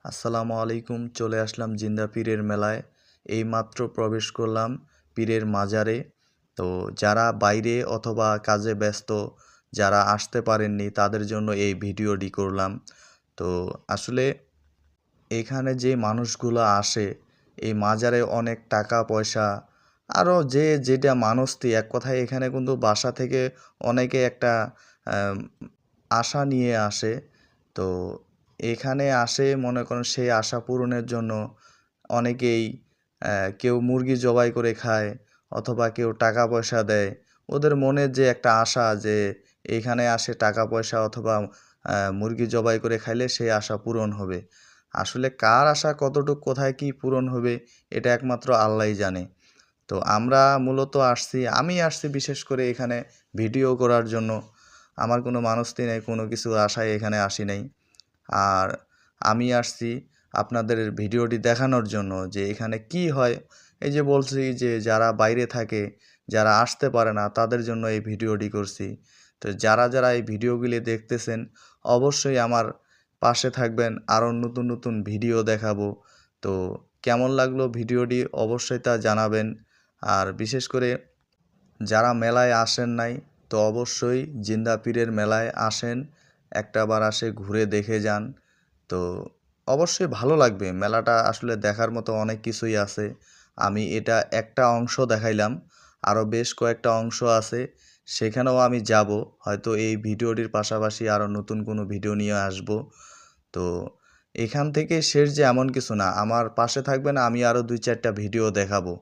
আসসালামু আলাইকুম। চলে আসলাম জিন্দা পীরের মেলায়। এইমাত্র প্রবেশ করলাম পীরের মাজারে। তো যারা বাইরে অথবা কাজে ব্যস্ত, যারা আসতে পারেননি তাদের জন্য এই ভিডিওটি করলাম। তো আসলে এখানে যে মানুষগুলো আসে, এই মাজারে অনেক টাকা পয়সা আরও যে যেটা মানস্তি, এক কথায় এখানে কিন্তু বাসা থেকে অনেকে একটা আম আশা নিয়ে আসে। তো এখানে আসে মনে করেন সেই আশা পূরণের জন্য অনেকেই কেউ মুরগি জবাই করে খায় অথবা কেউ টাকা পয়সা দেয়। ওদের মনের যে একটা আশা যে এইখানে আসে টাকা পয়সা অথবা মুরগি জবাই করে খাইলে সেই আশা পূরণ হবে। আসলে কার আশা কতটুক কোথায় কি পূরণ হবে এটা একমাত্র আল্লাহই জানে। তো আমরা মূলত আমি আসছি বিশেষ করে এখানে ভিডিও করার জন্য। আমার কোনো মানস্তি নেই, কোনো কিছুর আশায় এখানে আসি নাই। আর আমি আসছি আপনাদের ভিডিওটি দেখানোর জন্য যে এখানে কি হয়। এই যে বলছি যে যারা বাইরে থাকে, যারা আসতে পারে না তাদের জন্য এই ভিডিওটি করছি। তো যারা এই ভিডিওগুলি দেখতেছেন অবশ্যই আমার পাশে থাকবেন, আরও নতুন নতুন ভিডিও দেখাবো। তো কেমন লাগলো ভিডিওটি অবশ্যই তা জানাবেন। আর বিশেষ করে যারা মেলায় আসেন নাই তো অবশ্যই জিন্দা পীরের মেলায় আসেন, একটাবার আসে ঘুরে দেখে যান। তো অবশ্যই ভালো লাগবে। মেলাটা আসলে দেখার মতো অনেক কিছুই আছে। আমি এটা একটা অংশ দেখাইলাম, আরও বেশ কয়েকটা অংশ আছে, সেখানেও আমি যাব। হয়তো এই ভিডিওটির পাশাপাশি আরও নতুন কোনো ভিডিও নিয়ে আসব। তো এখান থেকে শেষ যে এমন কিছু না, আমার পাশে থাকবেন, আমি আরও ২-৪টা ভিডিও দেখাবো।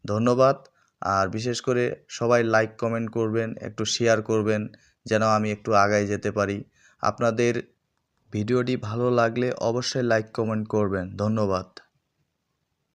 ধন্যবাদ। আর বিশেষ করে সবাই লাইক কমেন্ট করবেন, একটু শেয়ার করবেন যেন আমি একটু আগায় যেতে পারি। আপনাদের ভিডিওটি ভালো লাগলে অবশ্যই লাইক কমেন্ট করবেন। ধন্যবাদ।